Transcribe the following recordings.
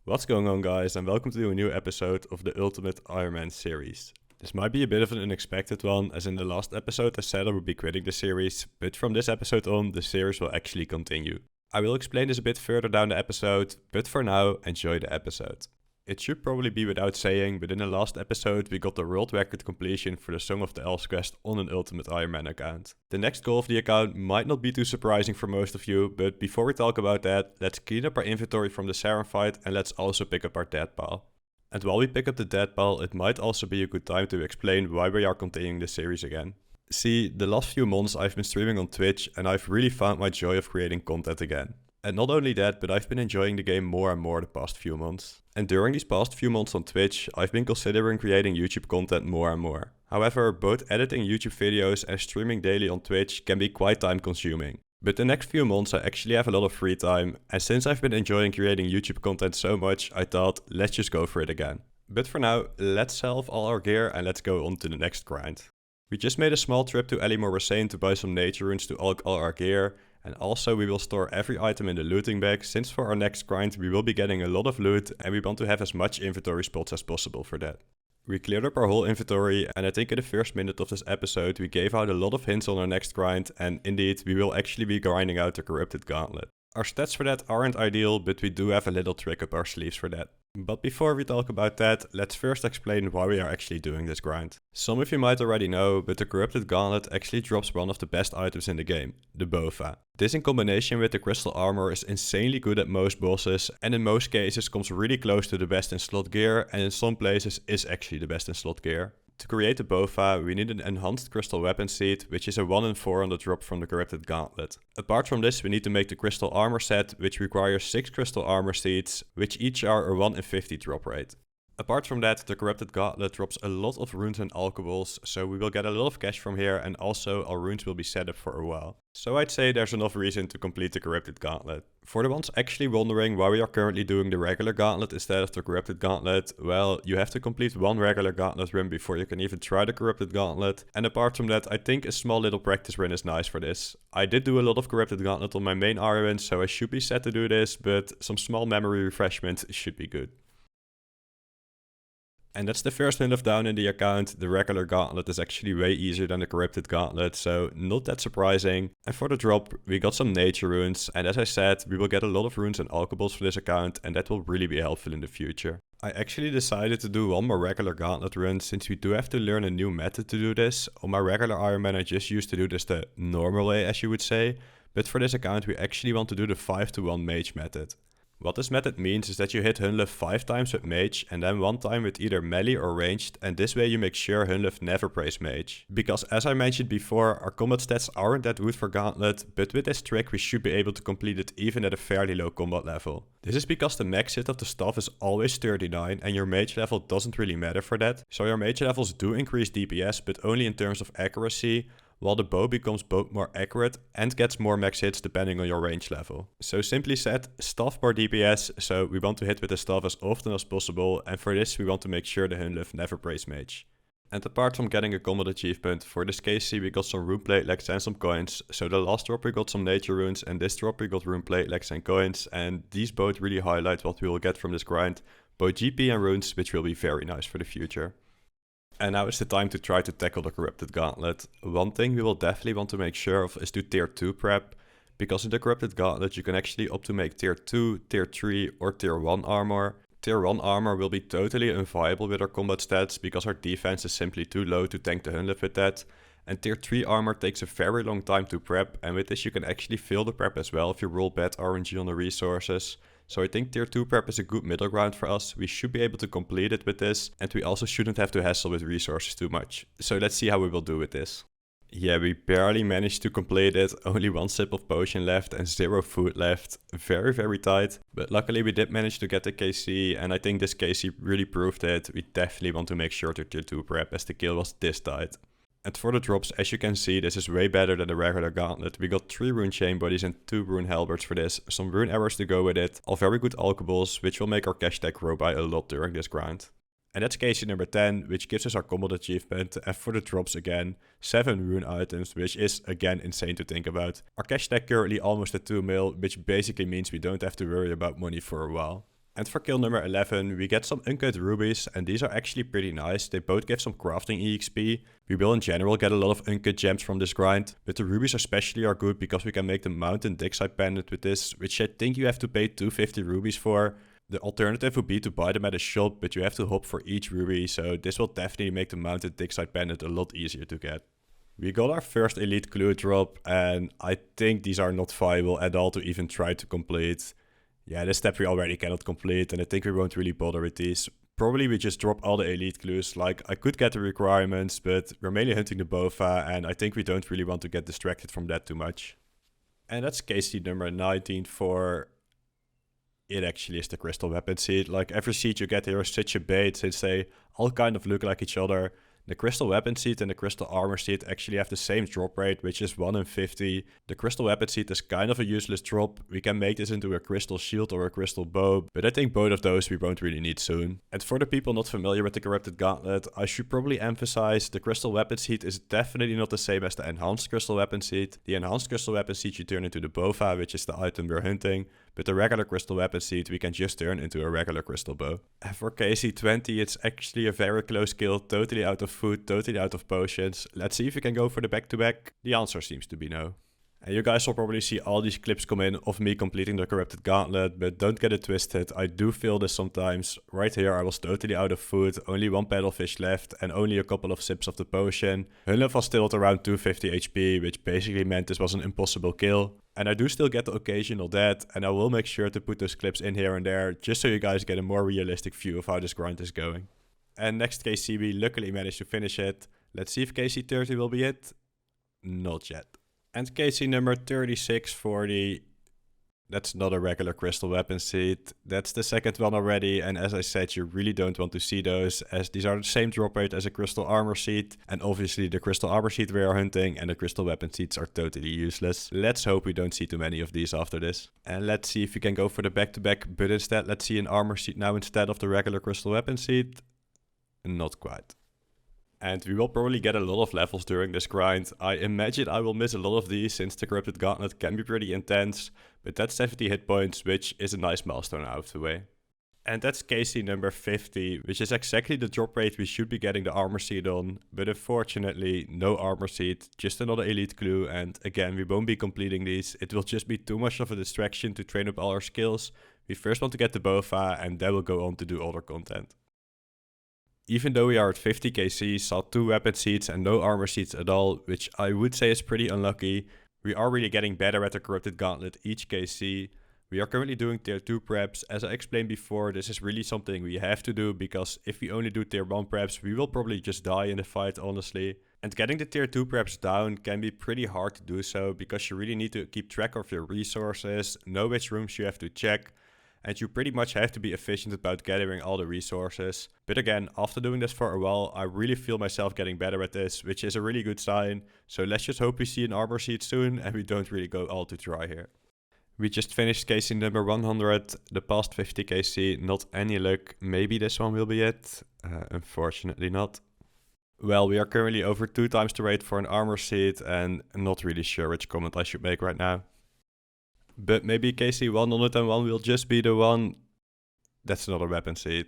What's going on, guys, and welcome to a new episode of the Ultimate Ironman series. This might be a bit of an unexpected one, as in the last episode I said I would be quitting the series, but from this episode on, the series will actually continue. I will explain this a bit further down the episode, but for now, enjoy the episode. It should probably be without saying, but in the last episode we got the world record completion for the Song of the Elves quest on an Ultimate Ironman account. The next goal of the account might not be too surprising for most of you, but before we talk about that, let's clean up our inventory from the Saron fight and let's also pick up our dead pile. And while we pick up the dead pile, it might also be a good time to explain why we are continuing this series again. See, the last few months I've been streaming on Twitch and I've really found my joy of creating content again. And not only that, but I've been enjoying the game more and more the past few months. And during these past few months on Twitch, I've been considering creating YouTube content more and more. However, both editing YouTube videos and streaming daily on Twitch can be quite time consuming. But the next few months I actually have a lot of free time, and since I've been enjoying creating YouTube content so much, I thought, let's just go for it again. But for now, let's sell off all our gear and let's go on to the next grind. We just made a small trip to Elimor to buy some nature runes to alch all our gear. And also we will store every item in the looting bag, since for our next grind we will be getting a lot of loot and we want to have as much inventory spots as possible for that. We cleared up our whole inventory, and I think in the first minute of this episode we gave out a lot of hints on our next grind, and indeed we will actually be grinding out the Corrupted Gauntlet. Our stats for that aren't ideal, but we do have a little trick up our sleeves for that. But before we talk about that, let's first explain why we are actually doing this grind. Some of you might already know, but the Corrupted Gauntlet actually drops one of the best items in the game, the Bofa. This in combination with the Crystal Armor is insanely good at most bosses, and in most cases comes really close to the best in slot gear, and in some places is actually the best in slot gear. To create the Bofa, we need an enhanced crystal weapon seed, which is a 1 in 4 on the drop from the Corrupted Gauntlet. Apart from this, we need to make the crystal armor set, which requires 6 crystal armor seeds, which each are a 1 in 50 drop rate. Apart from that, the Corrupted Gauntlet drops a lot of runes and alchables, so we will get a lot of cash from here, and also our runes will be set up for a while. So I'd say there's enough reason to complete the Corrupted Gauntlet. For the ones actually wondering why we are currently doing the regular Gauntlet instead of the Corrupted Gauntlet, well, you have to complete one regular Gauntlet run before you can even try the Corrupted Gauntlet, and apart from that, I think a small little practice run is nice for this. I did do a lot of Corrupted Gauntlet on my main iron, so I should be set to do this, but some small memory refreshment should be good. And that's the first win of down in the account. The regular Gauntlet is actually way easier than the Corrupted Gauntlet, so not that surprising. And for the drop, we got some nature runes, and as I said, we will get a lot of runes and alchables for this account, and that will really be helpful in the future. I actually decided to do one more regular Gauntlet run, since we do have to learn a new method to do this. On my regular Ironman I just used to do this the normal way, as you would say, but for this account we actually want to do the 5-to-1 mage method. What this method means is that you hit Hunlef 5 times with mage and then 1 time with either melee or ranged, and this way you make sure Hunlef never prays mage. Because as I mentioned before, our combat stats aren't that good for Gauntlet, but with this trick we should be able to complete it even at a fairly low combat level. This is because the max hit of the staff is always 39 and your mage level doesn't really matter for that, so your mage levels do increase DPS but only in terms of accuracy, while the bow becomes both more accurate and gets more max hits depending on your range level. So simply said, staff more DPS, so we want to hit with the staff as often as possible, and for this we want to make sure the Hunlef never prays mage. And apart from getting a combat achievement, for this KC we got some rune plate legs and some coins. So the last drop we got some nature runes, and this drop we got rune plate legs and coins, and these both really highlight what we will get from this grind, both GP and runes, which will be very nice for the future. And now is the time to try to tackle the Corrupted Gauntlet. One thing we will definitely want to make sure of is to tier 2 prep, because in the Corrupted Gauntlet you can actually opt to make tier 2, tier 3 or tier 1 armor. Tier 1 armor will be totally unviable with our combat stats, because our defense is simply too low to tank the Hunlef with that. And tier 3 armor takes a very long time to prep, and with this you can actually fail the prep as well if you roll bad RNG on the resources. So I think tier 2 prep is a good middle ground for us. We should be able to complete it with this, and we also shouldn't have to hassle with resources too much. So let's see how we will do with this. Yeah, we barely managed to complete it, only 1 sip of potion left and 0 food left. Very tight, but luckily we did manage to get the KC, and I think this KC really proved it. We definitely want to make sure to tier 2 prep as the kill was this tight. And for the drops, as you can see, this is way better than the regular Gauntlet. We got 3 rune chain bodies and 2 rune halberds for this, some rune arrows to go with it, all very good alchables, which will make our cash stack grow by a lot during this grind. And that's KC number 10, which gives us our combat achievement. And for the drops again, 7 rune items, which is again insane to think about. Our cash stack currently almost at 2 mil, which basically means we don't have to worry about money for a while. And for kill number 11, we get some uncut rubies, and these are actually pretty nice. They both give some crafting EXP. We will in general get a lot of uncut gems from this grind, but the rubies especially are good because we can make the mountain dig site pendant with this, which I think you have to pay 250 rubies for. The alternative would be to buy them at a shop, but you have to hop for each ruby, so this will definitely make the mountain dig site pendant a lot easier to get. We got our first elite clue drop, and I think these are not viable at all to even try to complete. Yeah, this step we already cannot complete, and I think we won't really bother with these. Probably we just drop all the elite clues. Like, I could get the requirements, but we're mainly hunting the Bofa, and I think we don't really want to get distracted from that too much. And that's KC number 19 for... It actually is the crystal weapon seed. Like, every seed you get here is such a bait, since they all kind of look like each other. The crystal weapon seed and the crystal armor seed actually have the same drop rate, which is 1 in 50. The crystal weapon seed is kind of a useless drop. We can make this into a crystal shield or a crystal bow, but I think both of those we won't really need soon. And for the people not familiar with the corrupted gauntlet, I should probably emphasize the crystal weapon seed is definitely not the same as the enhanced crystal weapon seed. The enhanced crystal weapon seed you turn into the Bofa, which is the item we're hunting, but the regular crystal weapon seed we can just turn into a regular crystal bow. And for KC20, it's actually a very close kill, totally out of food, totally out of potions. Let's see if we can go for the back-to-back. The answer seems to be no. And you guys will probably see all these clips come in of me completing the corrupted gauntlet, but don't get it twisted, I do feel this sometimes. Right here I was totally out of food, only 1 paddlefish left and only a couple of sips of the potion. Hunlef was still at around 250 HP, which basically meant this was an impossible kill. And I do still get the occasional death, and I will make sure to put those clips in here and there, just so you guys get a more realistic view of how this grind is going. And next KC we luckily managed to finish it. Let's see if KC30 will be it. Not yet. And KC number 3640. That's not a regular crystal weapon seed. That's the second one already, and as I said, you really don't want to see those, as these are the same drop rate as a crystal armor seed, and obviously the crystal armor seed we are hunting and the crystal weapon seeds are totally useless. Let's hope we don't see too many of these after this. And let's see if we can go for the back-to-back, but instead let's see an armor seed now instead of the regular crystal weapon seed. Not quite. And we will probably get a lot of levels during this grind. I imagine I will miss a lot of these since the corrupted gauntlet can be pretty intense, but that's 70 hit points, which is a nice milestone out of the way. And that's KC number 50, which is exactly the drop rate we should be getting the armor seed on, but unfortunately no armor seed, just another elite clue, and again we won't be completing these. It will just be too much of a distraction to train up all our skills. We first want to get the Bofa and then we'll go on to do other content. Even though we are at 50 KC, saw 2 weapon seeds and no armor seeds at all, which I would say is pretty unlucky. We are really getting better at the corrupted gauntlet each KC. We are currently doing tier 2 preps. As I explained before, this is really something we have to do, because if we only do tier 1 preps, we will probably just die in the fight, honestly. And getting the tier 2 preps down can be pretty hard to do so, because you really need to keep track of your resources, know which rooms you have to check, and you pretty much have to be efficient about gathering all the resources. But again, after doing this for a while, I really feel myself getting better at this, which is a really good sign. So let's just hope we see an armor seed soon and we don't really go all too dry here. We just finished KC number 100, the past 50 KC, not any luck. Maybe this one will be it. Unfortunately not. Well, we are currently over 2 times the rate for an armor seed, and I'm not really sure which comment I should make right now. But maybe KC 101 will just be the one. That's not a weapon seed.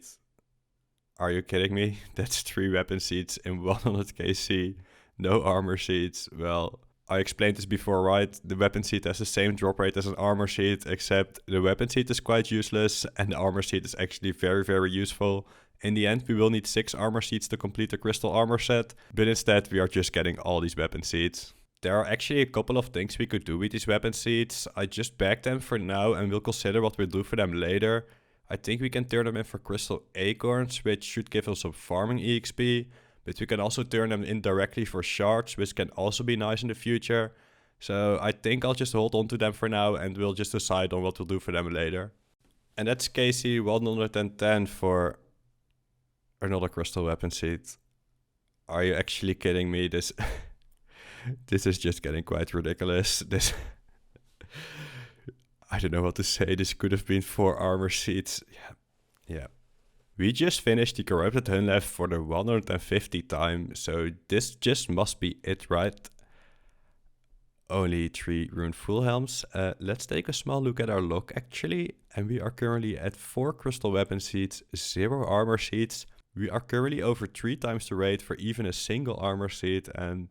Are you kidding me? That's 3 weapon seeds in 100 KC. No armor seeds. Well, I explained this before, right? The weapon seed has the same drop rate as an armor seed, except the weapon seed is quite useless and the armor seed is actually very, very useful. In the end, we will need 6 armor seeds to complete the crystal armor set, but instead we are just getting all these weapon seeds. There are actually a couple of things we could do with these weapon seeds. I just bagged them for now and we'll consider what we'll do for them later. I think we can turn them in for crystal acorns, which should give us some farming EXP. But we can also turn them in directly for shards, which can also be nice in the future. So I think I'll just hold on to them for now and we'll just decide on what we'll do for them later. And that's KC 110 for another crystal weapon seed. Are you actually kidding me? This is just getting quite ridiculous. I don't know what to say. This could have been 4 armor seeds. Yeah. We just finished the corrupted Hunlef for the 150th time, so this just must be it, right? Only 3 rune full helms. Let's take a small look at our log actually. And we are currently at 4 crystal weapon seeds, 0 armor seeds. We are currently over 3 times the rate for even a single armor seed. And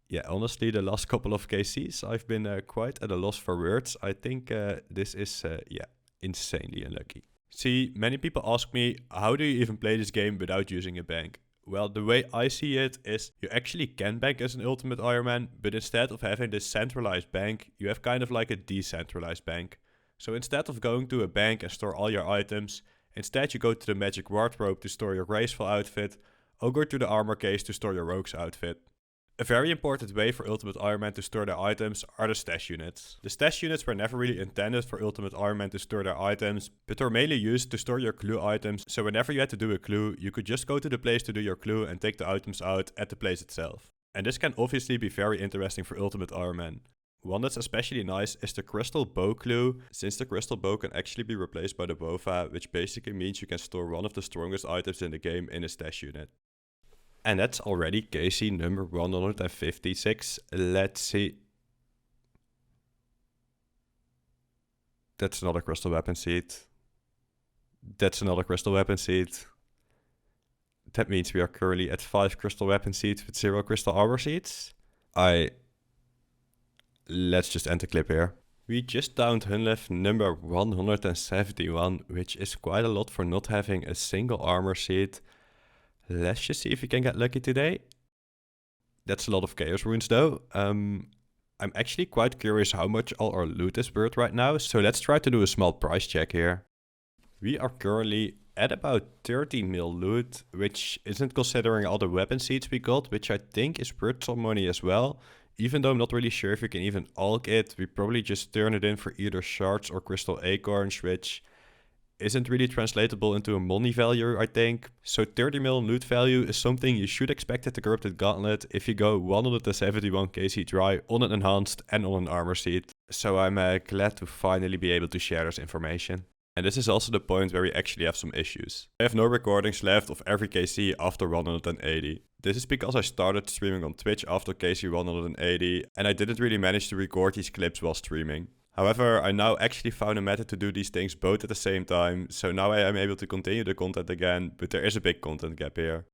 yeah, honestly, the last couple of KCs, I've been quite at a loss for words. I think this is, insanely unlucky. See, many people ask me, how do you even play this game without using a bank? Well, the way I see it is you actually can bank as an ultimate Ironman, but instead of having this centralized bank, you have kind of like a decentralized bank. So instead of going to a bank and store all your items, instead you go to the magic wardrobe to store your graceful outfit, or go to the armor case to store your rogue's outfit. A very important way for Ultimate Ironman to store their items are the stash units. The stash units were never really intended for Ultimate Ironman to store their items, but were mainly used to store your clue items, so whenever you had to do a clue, you could just go to the place to do your clue and take the items out at the place itself. And this can obviously be very interesting for Ultimate Ironman. One that's especially nice is the Crystal Bow clue, since the Crystal Bow can actually be replaced by the Bova, which basically means you can store one of the strongest items in the game in a stash unit. And that's already KC number 156. Let's see. That's another crystal weapon seed. That's another crystal weapon seed. That means we are currently at 5 crystal weapon seeds with 0 crystal armor seeds. Let's just end the clip here. We just downed Hunlef number 171, which is quite a lot for not having a single armor seed. Let's just see if we can get lucky today. That's a lot of chaos runes though. I'm actually quite curious how much all our loot is worth right now, so let's try to do a small price check here. We are currently at about 30 mil loot, which isn't considering all the weapon seeds we got, which I think is worth some money as well. Even though I'm not really sure if we can even alch it, we probably just turn it in for either shards or crystal acorns, which isn't really translatable into a money value, I think. So 30 mil loot value is something you should expect at the Corrupted Gauntlet if you go 171 KC dry on an enhanced and on an armor seed. So I'm glad to finally be able to share this information. And this is also the point where we actually have some issues. I have no recordings left of every KC after 180. This is because I started streaming on Twitch after KC 180 and I didn't really manage to record these clips while streaming. However, I now actually found a method to do these things both at the same time, so now I am able to continue the content again, but there is a big content gap here.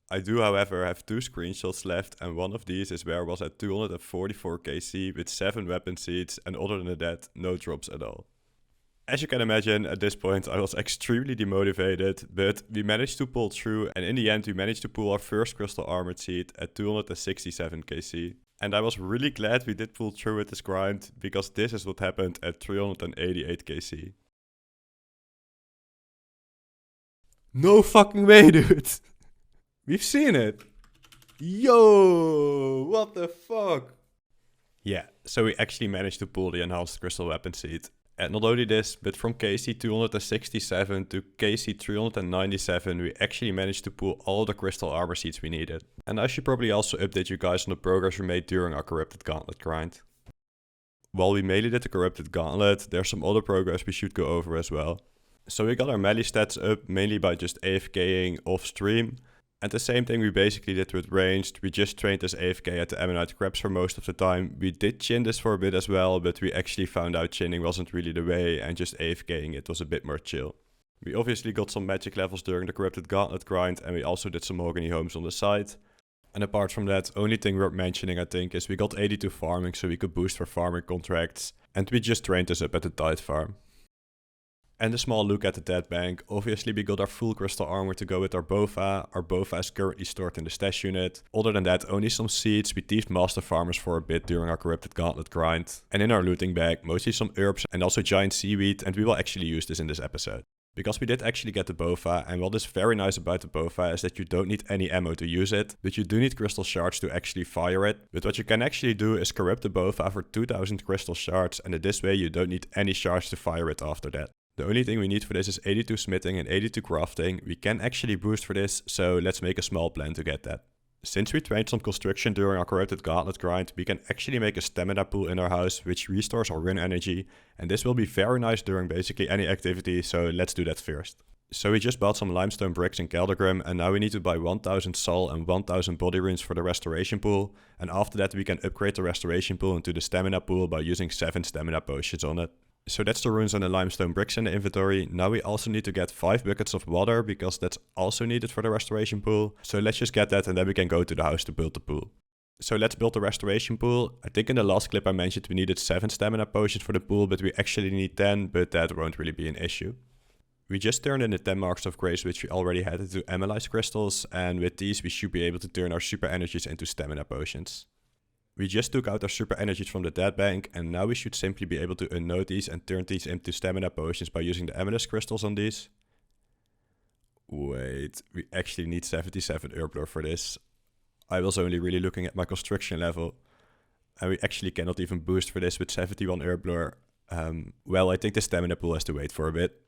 I do, however, have 2 screenshots left, and one of these is where I was at 244 KC with 7 weapon seeds, and other than that, no drops at all. As you can imagine, at this point I was extremely demotivated, but we managed to pull through, and in the end we managed to pull our first crystal armored seed at 267 KC. And I was really glad we did pull through with this grind, because this is what happened at 388 KC. No fucking way, dude! We've seen it! Yo! What the fuck? Yeah, so we actually managed to pull the enhanced crystal weapon seed. And not only this, but from KC 267 to KC 397, we actually managed to pull all the crystal armor seeds we needed. And I should probably also update you guys on the progress we made during our Corrupted Gauntlet grind. While we mainly did the Corrupted Gauntlet, there's some other progress we should go over as well. So we got our melee stats up mainly by just AFKing off stream. And the same thing we basically did with ranged. We just trained as AFK at the Ammonite Crabs for most of the time. We did chin this for a bit as well, but we actually found out chinning wasn't really the way and just AFKing it was a bit more chill. We obviously got some magic levels during the Corrupted Gauntlet grind, and we also did some Mahogany Homes on the side. And apart from that, only thing worth mentioning I think is we got 82 farming so we could boost for farming contracts. And we just trained this up at the Tide Farm. And a small look at the dead bank. Obviously we got our full crystal armor to go with our Bova. Our Bova is currently stored in the stash unit. Other than that, only some seeds. We thieved master farmers for a bit during our Corrupted Gauntlet grind. And in our looting bag, mostly some herbs and also giant seaweed, and we will actually use this in this episode. Because we did actually get the Bova, and what is very nice about the Bova is that you don't need any ammo to use it, but you do need crystal shards to actually fire it. But what you can actually do is corrupt the Bova for 2000 crystal shards, and in this way you don't need any shards to fire it after that. The only thing we need for this is 82 smithing and 82 crafting. We can actually boost for this, so let's make a small plan to get that. Since we trained some construction during our Corrupted Gauntlet grind, we can actually make a stamina pool in our house, which restores our rune energy, and this will be very nice during basically any activity, so let's do that first. So we just bought some limestone bricks in Keldegrim, and now we need to buy 1000 soul and 1000 body runes for the restoration pool, and after that we can upgrade the restoration pool into the stamina pool by using 7 stamina potions on it. So that's the runes and the limestone bricks in the inventory. Now we also need to get 5 buckets of water, because that's also needed for the restoration pool. So let's just get that and then we can go to the house to build the pool. So let's build the restoration pool. I think in the last clip I mentioned we needed 7 stamina potions for the pool, but we actually need 10, but that won't really be an issue. We just turned in the 10 marks of grace which we already had into amylase crystals, and with these we should be able to turn our super energies into stamina potions. We just took out our super energies from the dead bank, and now we should simply be able to unnode these and turn these into stamina potions by using the amylase crystals on these. Wait, we actually need 77 herblore for this. I was only really looking at my construction level, and we actually cannot even boost for this with 71 herblore. Well, I think the stamina pool has to wait for a bit.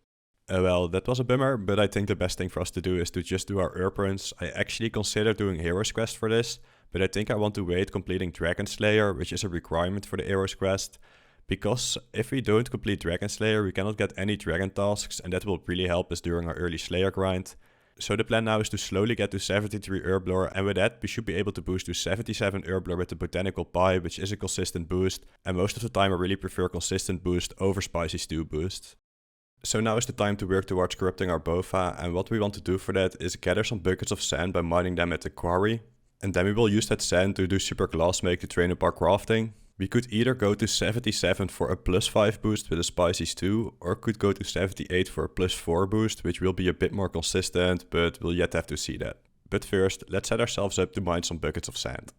Well, that was a bummer, but I think the best thing for us to do is to just do our herb runs. I actually considered doing Heroes Quest for this, but I think I want to wait completing Dragon Slayer, which is a requirement for the Heroes Quest. Because if we don't complete Dragon Slayer, we cannot get any dragon tasks, and that will really help us during our early Slayer grind. So the plan now is to slowly get to 73 herblore, and with that we should be able to boost to 77 herblore with the botanical pie, which is a consistent boost, and most of the time I really prefer consistent boost over spicy stew boost. So now is the time to work towards corrupting our bofa, and what we want to do for that is gather some buckets of sand by mining them at the quarry, and then we will use that sand to do super glassmake to train up our crafting. We could either go to 77 for a +5 boost with a spicy stew, or could go to 78 for a +4 boost, which will be a bit more consistent, but we'll yet have to see that. But first, let's set ourselves up to mine some buckets of sand.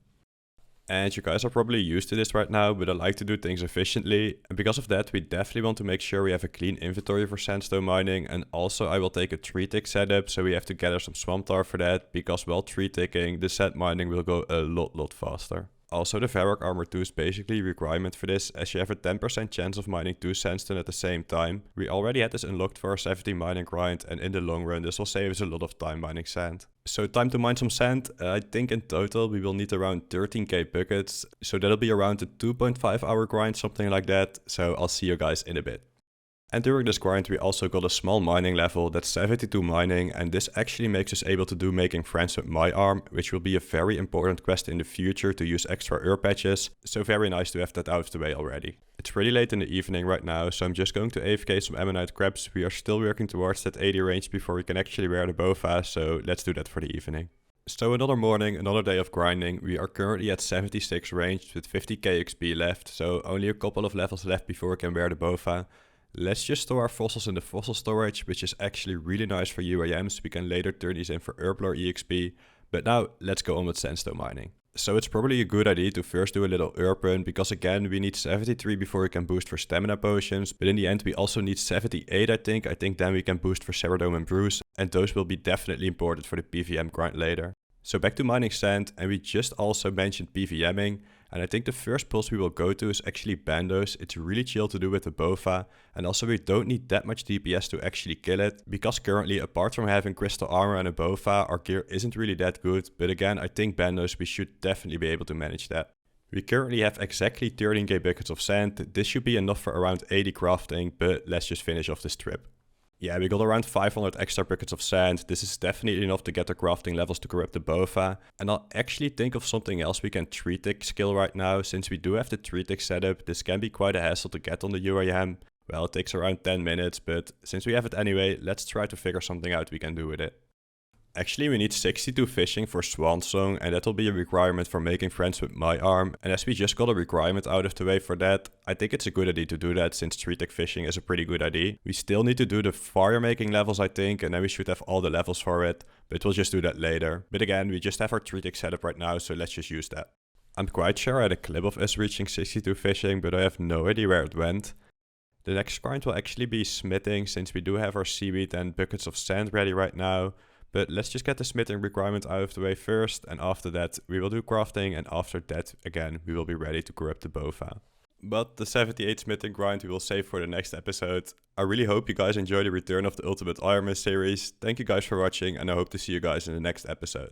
And you guys are probably used to this right now, but I like to do things efficiently. And because of that, we definitely want to make sure we have a clean inventory for sandstone mining. And also I will take a tree tick setup, so we have to gather some swamp tar for that, because while tree ticking, the sand mining will go a lot faster. Also, the Varrock Armor 2 is basically a requirement for this, as you have a 10% chance of mining 2 sandstone at the same time. We already had this unlocked for our 70 mining grind, and in the long run this will save us a lot of time mining sand. So time to mine some sand. I think in total we will need around 13k buckets, so that'll be around a 2.5 hour grind, something like that. So I'll see you guys in a bit. And during this grind we also got a small mining level, that's 72 mining, and this actually makes us able to do making friends with my arm, which will be a very important quest in the future to use extra herb patches, so very nice to have that out of the way already. It's really late in the evening right now, so I'm just going to AFK some ammonite crabs. We are still working towards that 80 range before we can actually wear the bofa, so let's do that for the evening. So another morning, another day of grinding. We are currently at 76 range with 50k XP left, so only a couple of levels left before we can wear the bofa. Let's just store our fossils in the fossil storage, which is actually really nice for UAMs. We can later turn these in for herblore EXP. But now, let's go on with sandstone mining. So it's probably a good idea to first do a little herb run, because again, we need 73 before we can boost for stamina potions. But in the end, we also need 78, I think. I think then we can boost for Ceradome and Bruise, and those will be definitely important for the PVM grind later. So back to mining sand, and we just also mentioned PVMing. And I think the first pulse we will go to is actually Bandos. It's really chill to do with the bofa, and also we don't need that much DPS to actually kill it, because currently apart from having crystal armor and a bofa, our gear isn't really that good, but again I think Bandos we should definitely be able to manage that. We currently have exactly 13k buckets of sand. This should be enough for around 80 crafting, but let's just finish off this trip. Yeah, we got around 500 extra buckets of sand. This is definitely enough to get the crafting levels to corrupt the bofa. And I'll actually think of something else we can tree tick skill right now. Since we do have the tree tick setup, this can be quite a hassle to get on the UAM. Well, it takes around 10 minutes, but since we have it anyway, let's try to figure something out we can do with it. Actually, we need 62 fishing for Swan Song, and that will be a requirement for making friends with my arm. And as we just got a requirement out of the way for that, I think it's a good idea to do that, since tree tick fishing is a pretty good idea. We still need to do the fire making levels, I think, and then we should have all the levels for it, but we'll just do that later. But again, we just have our tree tick setup right now, so let's just use that. I'm quite sure I had a clip of us reaching 62 fishing, but I have no idea where it went. The next grind will actually be smithing, since we do have our seaweed and buckets of sand ready right now. But let's just get the smithing requirement out of the way first, and after that we will do crafting, and after that again we will be ready to corrupt the bofa. But the 78 smithing grind we will save for the next episode. I really hope you guys enjoy the return of the Ultimate Ironman series. Thank you guys for watching, and I hope to see you guys in the next episode.